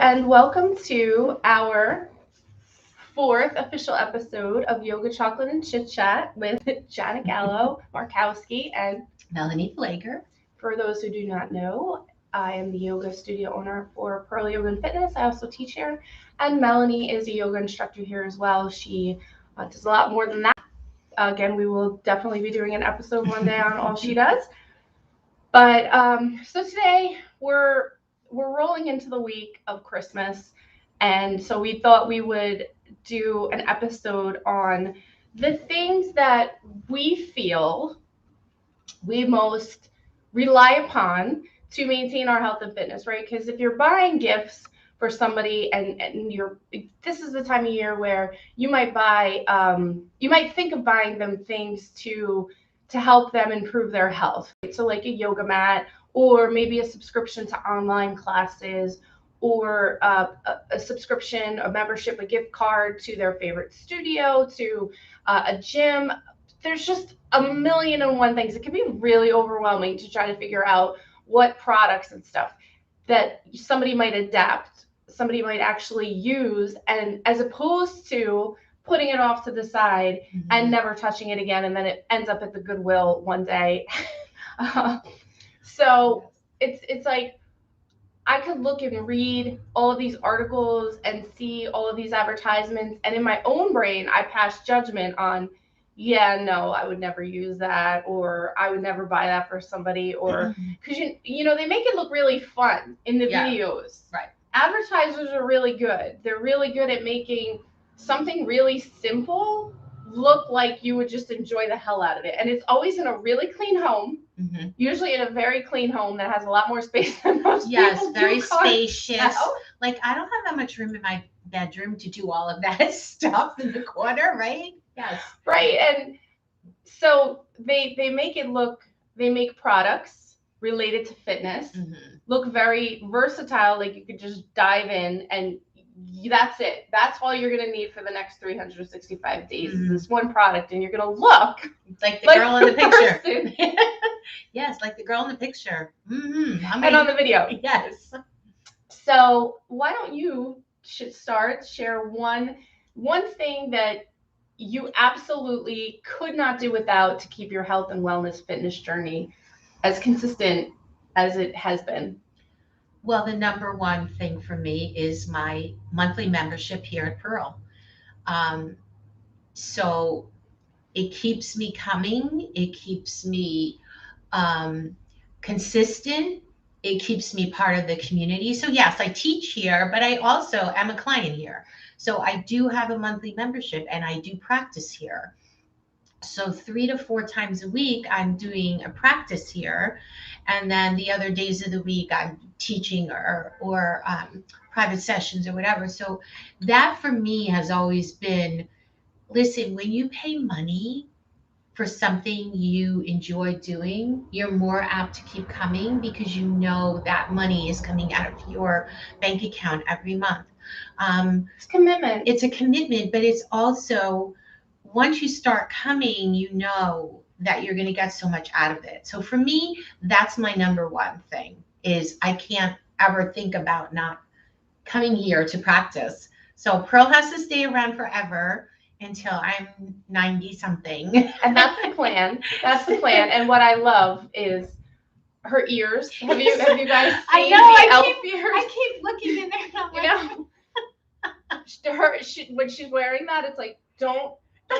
and welcome to our fourth official episode of Yoga Chocolate and Chit Chat with Janet Gallo, Markowski, and Melanie Flager. for those who do not know, I am the yoga studio owner for Pearl Yoga and Fitness. I also teach here, and Melanie is a yoga instructor here as well. She does a lot more than that. Again, we will definitely be doing an episode one day on all she does. But so today we're rolling into the week of Christmas, and so we thought we would do an episode on the things that we feel we most rely upon to maintain our health and fitness, right? Because if you're buying gifts for somebody and you're this is the time of year where you might buy you might think of buying them things to help them improve their health. So like a yoga mat, or maybe a subscription to online classes, or a subscription, a membership, a gift card to their favorite studio, to a gym. There's just a million and one things. It can be really overwhelming to try to figure out what products and stuff that somebody might adapt, somebody might actually use, and as opposed to putting it off to the side and never touching it again, and then it ends up at the Goodwill one day. So it's like I could look and read all of these articles and see all of these advertisements, and in my own brain, I pass judgment on, yeah, no, I would never use that, or I would never buy that for somebody, or because you know they make it look really fun in the videos. Right. Advertisers are really good. They're really good at making something really simple look like you would just enjoy the hell out of it. And it's always in a really clean home, usually in a very clean home that has a lot more space than most people do. Very spacious. Like, I don't have that much room in my bedroom to do all of that stuff in the corner, right? Yes. Right. And so they make it look, they make products related to fitness look very versatile, like you could just dive in and that's it. That's all you're going to need for the next 365 days is this one product, and you're going to look like the girl in the picture. Yes, like the girl in the picture. And on the video. Yes. So why don't you share one thing that you absolutely could not do without to keep your health and wellness fitness journey as consistent as it has been? Well, the number one thing for me is my monthly membership here at Pearl. So it keeps me coming. It keeps me consistent. It keeps me part of the community. So yes, I teach here, but I also am a client here. So I do have a monthly membership and I do practice here. So 3 to 4 times a week, I'm doing a practice here. And then the other days of the week, I'm teaching or private sessions or whatever. So that for me has always been, listen, when you pay money for something you enjoy doing, you're more apt to keep coming because you know that money is coming out of your bank account every month. It's commitment. It's a commitment, but it's also, once you start coming, you know that you're going to get so much out of it. So for me, that's my number one thing is I can't ever think about not coming here to practice. So Pearl has to stay around forever until I'm 90 something. And that's the plan. That's the plan. And what I love is her ears. Have you guys seen I know, elf ears? I keep looking in there and I'm like, when she's wearing that, it's like, don't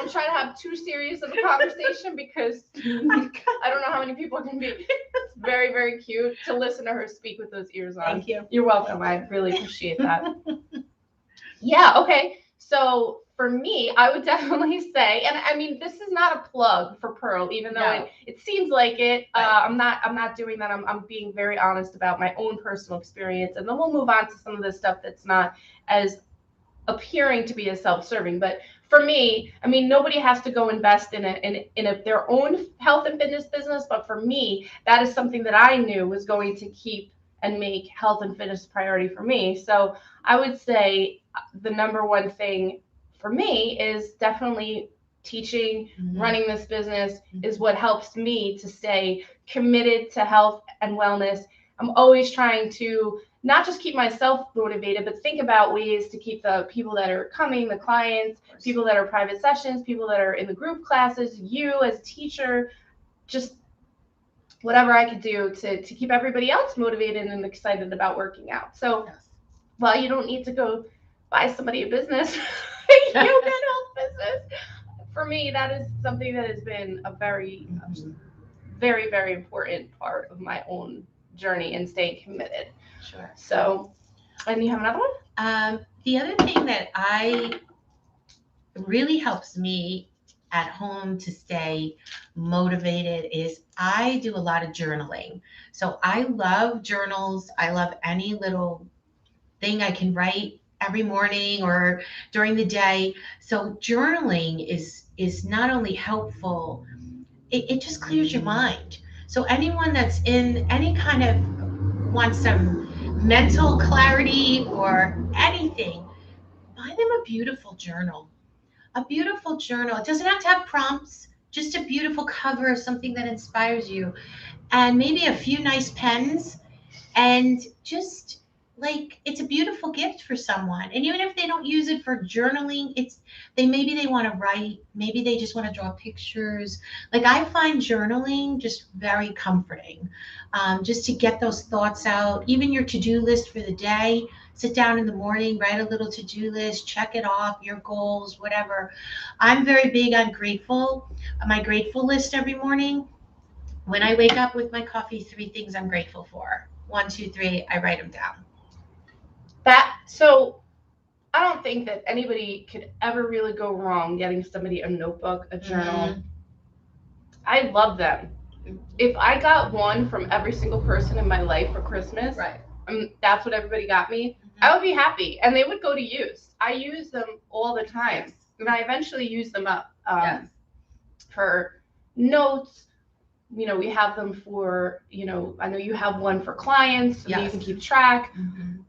try to have too serious of a conversation because I don't know how many people can be. It's very, very cute to listen to her speak with those ears on. Thank you. You're welcome. I really appreciate that. Yeah, okay. So for me, I would definitely say, and I mean, this is not a plug for Pearl, even though it seems like it. Right. I'm not doing that. I'm being very honest about my own personal experience, and then we'll move on to some of the stuff that's not as appearing to be as self-serving. But for me, I mean, nobody has to go invest in their own health and fitness business. But for me, that is something that I knew was going to keep and make health and fitness a priority for me. So I would say the number one thing for me is definitely teaching, running this business is what helps me to stay committed to health and wellness. I'm always trying to not just keep myself motivated, but think about ways to keep the people that are coming, the clients, people that are private sessions, people that are in the group classes, you as a teacher, just whatever I could do to keep everybody else motivated and excited about working out. So while you don't need to go buy somebody a business, you can help business. For me, that is something that has been a very, very, very important part of my own journey and staying committed. Sure. So, and you have another one? The other thing that really helps me at home to stay motivated is I do a lot of journaling. So I love journals. I love any little thing I can write every morning or during the day. So journaling is not only helpful, it just clears your mind. So anyone that's in any kind of wants some mental clarity or anything, buy them a beautiful journal. A beautiful journal. It doesn't have to have prompts, just a beautiful cover, something that inspires you, and maybe a few nice pens, and just like it's a beautiful gift for someone. And even if they don't use it for journaling, maybe they want to write, maybe they just want to draw pictures. Like I find journaling just very comforting, just to get those thoughts out. Even your to-do list for the day, sit down in the morning, write a little to-do list, check it off, your goals, whatever. I'm very big on my grateful list every morning. When I wake up with my coffee, 3 things I'm grateful for. 1, 2, 3, I write them down. So I don't think that anybody could ever really go wrong getting somebody a notebook, a journal. Mm-hmm. I love them. If I got one from every single person in my life for Christmas, right? That's what everybody got me. Mm-hmm. I would be happy, and they would go to use. I use them all the time, yes. And I eventually use them up yes. for notes. We have them for, I know you have one for clients, so yes. you can keep track. Mm-hmm.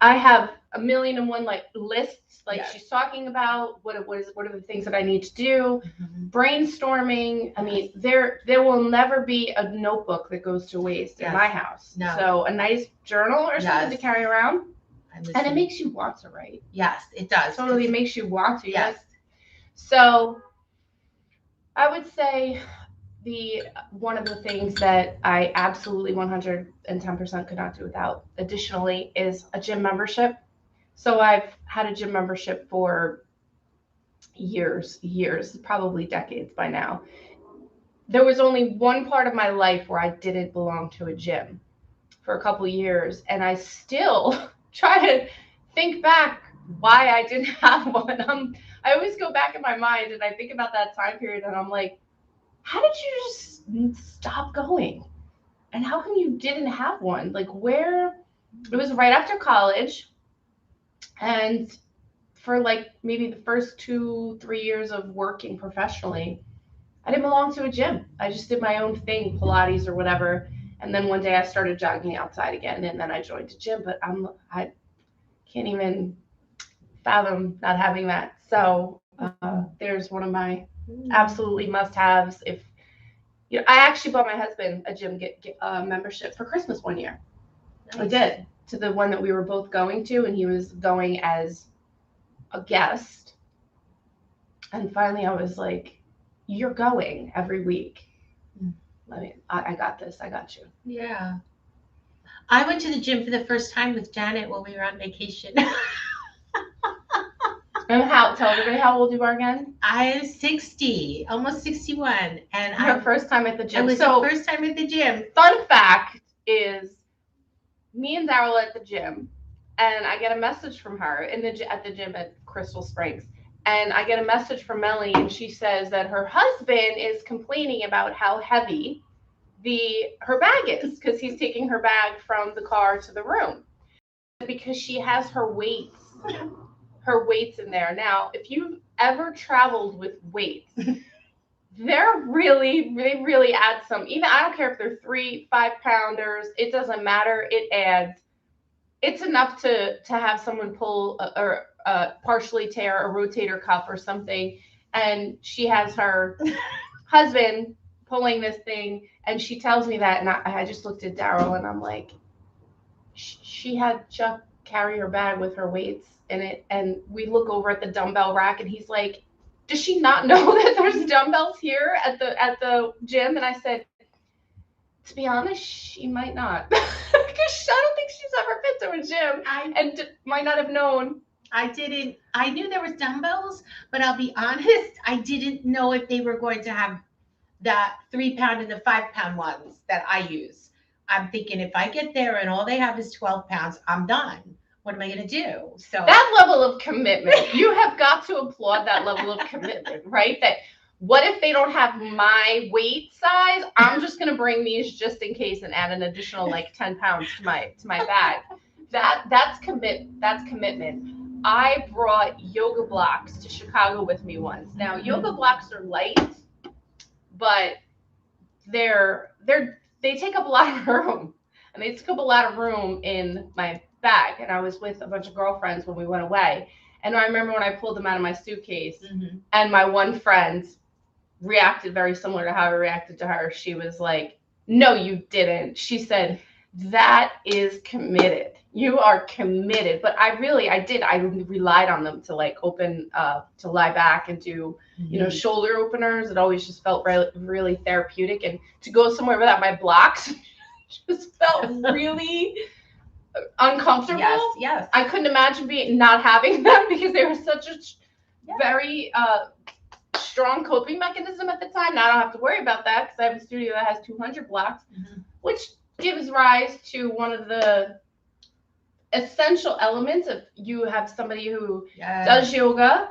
I have a million and one lists, yes. she's talking about what are the things that I need to do, mm-hmm. brainstorming. I mean, there will never be a notebook that goes to waste yes. in my house. No. So a nice journal or something yes. to carry around, and it makes you want to write. Yes, it does. Totally makes you want to. Yes. So I would say one of the things that I absolutely 110% could not do without additionally is a gym membership. So I've had a gym membership for years, probably decades by now. There was only one part of my life where I didn't belong to a gym for a couple years, and I still try to think back why I didn't have one. I always go back in my mind and I think about that time period, and I'm like, how did you just stop going? And how come you didn't have one? It was right after college. And for maybe the first 2-3 years of working professionally, I didn't belong to a gym. I just did my own thing, Pilates or whatever. And then one day I started jogging outside again, and then I joined a gym, but I can't even fathom not having that. So there's one of my absolutely must-haves. If I actually bought my husband a gym membership for Christmas one year. Nice. I did, to the one that we were both going to, and he was going as a guest. And finally I was like, you're going every week. I got this. I got you. Yeah. I went to the gym for the first time with Janet when we were on vacation. And tell everybody how old you are again? I was 60, almost 61. And her first time at the gym. It was the first time at the gym. Fun fact is, me and Daryl at the gym, and I get a message from her at the gym at Crystal Springs. And I get a message from Melanie, and she says that her husband is complaining about how heavy her bag is, because he's taking her bag from the car to the room. Because she has her weights in there. Now, if you've ever traveled with weights, they really add some. Even I don't care if they're 3-5 pounders, it doesn't matter. It adds. It's enough to have someone pull or partially tear a rotator cuff or something. And she has her husband pulling this thing, and she tells me that, and I just looked at Daryl and I'm like, she had Chuck carry her bag with her weights in it, and we look over at the dumbbell rack, and he's like, "Does she not know that there's dumbbells here at the gym?" And I said, "To be honest, she might not, because I don't think she's ever been to a gym and might not have known." I knew there was dumbbells, but I'll be honest, I didn't know if they were going to have the 3 pound and the 5 pound ones that I use. I'm thinking if I get there and all they have is 12 pounds, I'm done. What am I going to do? So that level of commitment, you have got to applaud that level of commitment, right? That what if they don't have my weight size? I'm just going to bring these just in case and add an additional like 10 pounds to my bag. That's commitment. I brought yoga blocks to Chicago with me once. Now, yoga blocks are light, but they take up a lot of room, and they took up a lot of room in my bag. And I was with a bunch of girlfriends when we went away, and I remember when I pulled them out of my suitcase, and my one friend reacted very similar to how I reacted to her. She was like, "No, you didn't." She said, "That is committed. You are committed." But I did. I relied on them to like open, to lie back and do, shoulder openers. It always just felt really, really therapeutic. And to go somewhere without my blocks just felt really uncomfortable. Yes. I couldn't imagine not having them, because they were such a very strong coping mechanism at the time. Now I don't have to worry about that because I have a studio that has 200 blocks, which gives rise to one of the essential elements of you have somebody who does yoga.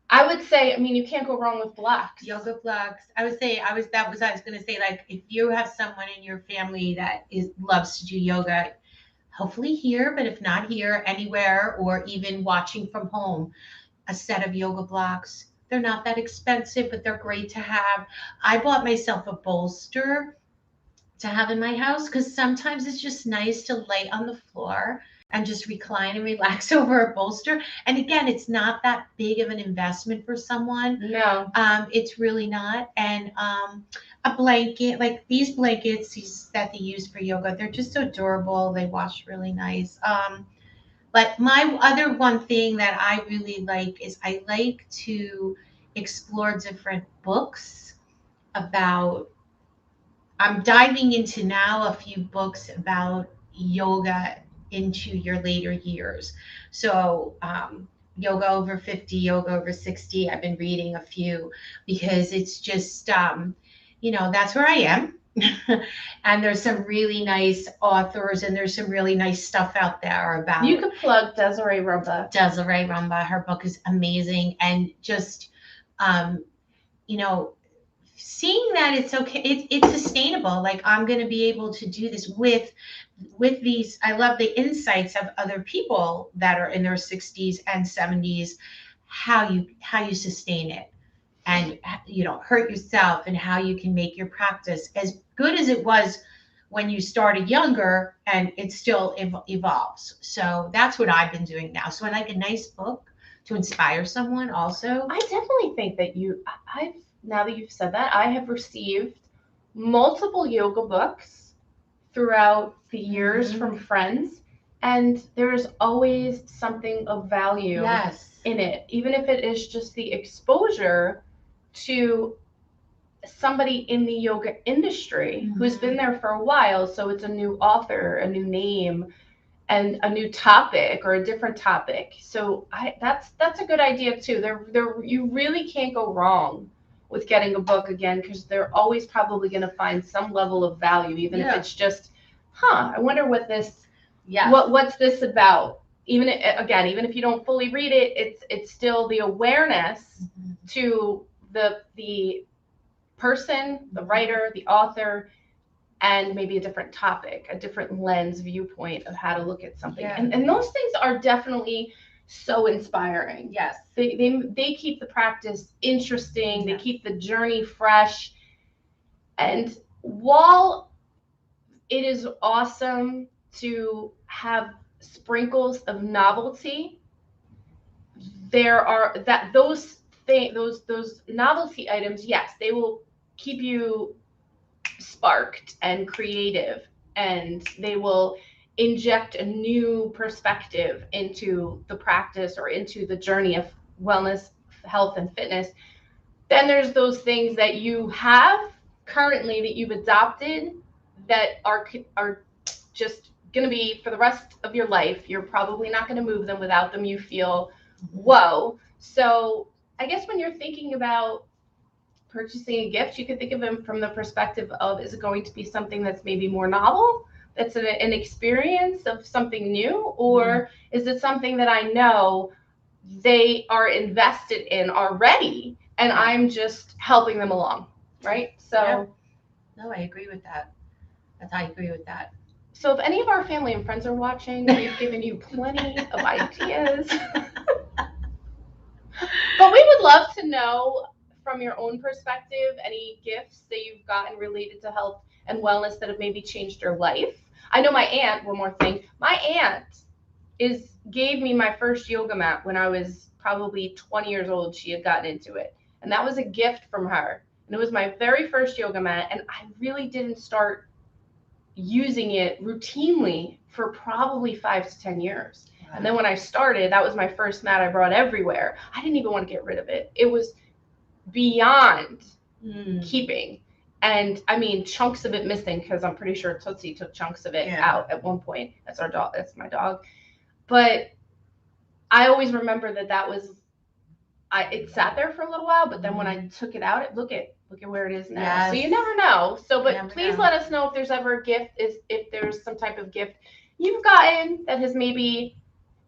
I would say, I mean, you can't go wrong with blocks. Yoga blocks. I was going to say, like, if you have someone in your family that loves to do yoga, hopefully here, but if not here, anywhere, or even watching from home, a set of yoga blocks. They're not that expensive, but they're great to have. I bought myself a bolster to have in my house because sometimes it's just nice to lay on the floor and just recline and relax over a bolster. And again, it's not that big of an investment for someone. No. It's really not. And a blanket, like these blankets that they use for yoga, they're just so adorable. They wash really nice. But my other one thing that I really like is I like to explore different books about, I'm diving into now a few books about yoga into your later years. So, yoga over 50, yoga over 60. I've been reading a few because it's just, that's where I am. And there's some really nice authors, and there's some really nice stuff out there about. You could plug Desiree Rumba. Her book is amazing, and just seeing that it's okay, it's sustainable. Like, I'm going to be able to do this with these. I love the insights of other people that are in their 60s and 70s, how you sustain it, and you don't hurt yourself, and how you can make your practice as good as it was when you started younger, and it still evolves. So that's what I've been doing now. So I like a nice book to inspire someone also. I definitely think that now that you've said that, I have received multiple yoga books throughout the years from friends, and there's always something of value in it, even if it is just the exposure to somebody in the yoga industry who's been there for a while. So it's a new author, a new name, and a new topic or a different topic. So that's a good idea too. You really can't go wrong with getting a book again, because they're always probably going to find some level of value, even if it's just, I wonder what what's this about. Even if you don't fully read it, it's still the awareness to the person, the writer, the author, and maybe a different topic, a different lens viewpoint of how to look at something. And those things are definitely so inspiring. Yes. They keep the practice interesting. They keep the journey fresh. And while it is awesome to have sprinkles of novelty, there are those novelty items, yes, they will keep you sparked and creative, and they will inject a new perspective into the practice or into the journey of wellness, health, and fitness. Then there's those things that you have currently that you've adopted that are just going to be for the rest of your life. You're probably not going to move them. Without them, you feel whoa. So I guess when you're thinking about purchasing a gift, you could think of them from the perspective of, is it going to be something that's maybe more novel, that's an experience of something new, or is it something that I know they are invested in already and I'm just helping them along, right? So Yep. No, I agree with that. I agree with that. So if any of our family and friends are watching, we've given you plenty of ideas. But we would love to know from your own perspective any gifts that you've gotten related to health and wellness that have maybe changed your life. I know my aunt, one more thing, my aunt gave me my first yoga mat when I was probably 20 years old. She had gotten into it. And that was a gift from her. And it was my very first yoga mat. And I really didn't start using it routinely for probably 5 to 10 years. Wow. And then when I started, that was my first mat I brought everywhere. I didn't even want to get rid of it. It was beyond keeping. And I mean, chunks of it missing, because I'm pretty sure Tootsie took chunks of it out at one point. That's our dog. That's my dog. But I always remember that was, it sat there for a little while, but then when I took it out, look at where it is now. Yes. So you never know. So, but please let us know if there's ever a gift, if there's some type of gift you've gotten that has maybe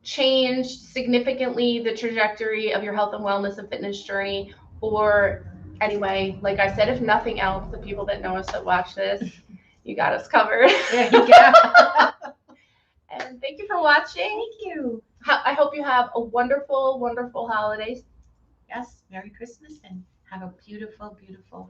changed significantly the trajectory of your health and wellness and fitness journey. Or anyway, like I said, if nothing else, the people that know us that watch this, you got us covered. There you go. And thank you for watching. Thank you. I hope you have a wonderful, wonderful holidays. Yes, Merry Christmas and have a beautiful, beautiful